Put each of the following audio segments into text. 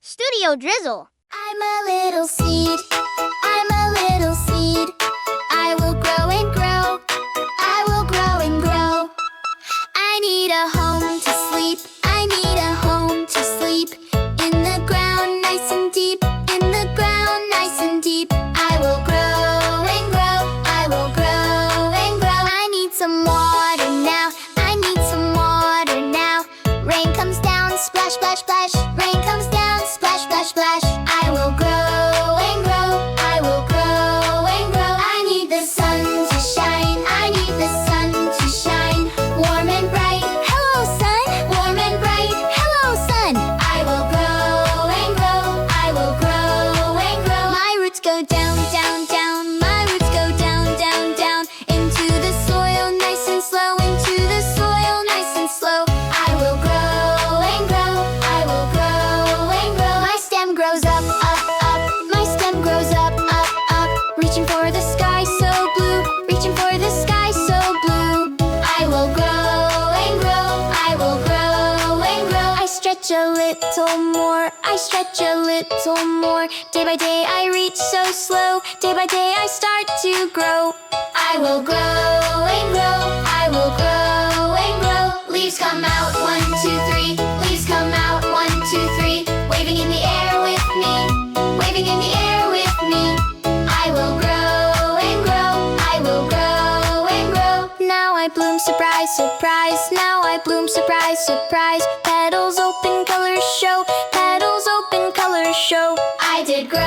Studio Drizzle. I'm a little seed. I'm a little seed. I will grow and grow. I will grow and grow. I need a home to sleep. I need a home to sleep. In the ground, nice and deep. In the ground, nice and deep. I will grow and grow. I will grow and grow. I need some water now. I need some water now. Rain comes down, splash, splash, splash. Rain comes down, splash, splash, splash. I will grow and grow. I will grow and grow. I need the sun to shine. I need the sun to shine. Warm and bright. Hello, sun. Warm and bright. Hello, sun. I will grow and grow. I will grow and grow. My roots go down, down, down. My roots go down, down, down. Into the soil, nice and slow. Into the soil, nice and slow. I will grow and grow. I will grow and grow. My stem grows up, up, up. My stem grows up, up, up. Reaching for the sky so blue. Reaching for the sky so blue. I will grow and grow. I will grow and grow. I stretch a little more. I stretch a little more. Day by day I reach so slow. Day by day I start to grow. I will grow and grow. I will grow and grow. Leaves come out, 1, 2, 3. Leaves come out, 1, 2, 3. Waving in the air with me. Waving in the air with me. I will grow and grow. I will grow and grow. Now I bloom, surprise, surprise. Now I bloom, surprise, surprise. Petals open, colors show. Petals open, colors show. I did grow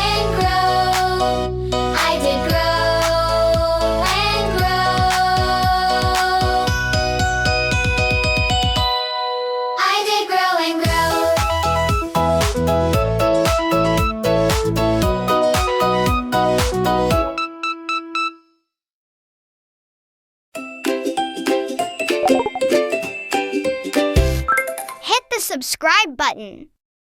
and grow. I did grow and grow. I did grow and Hit the subscribe button.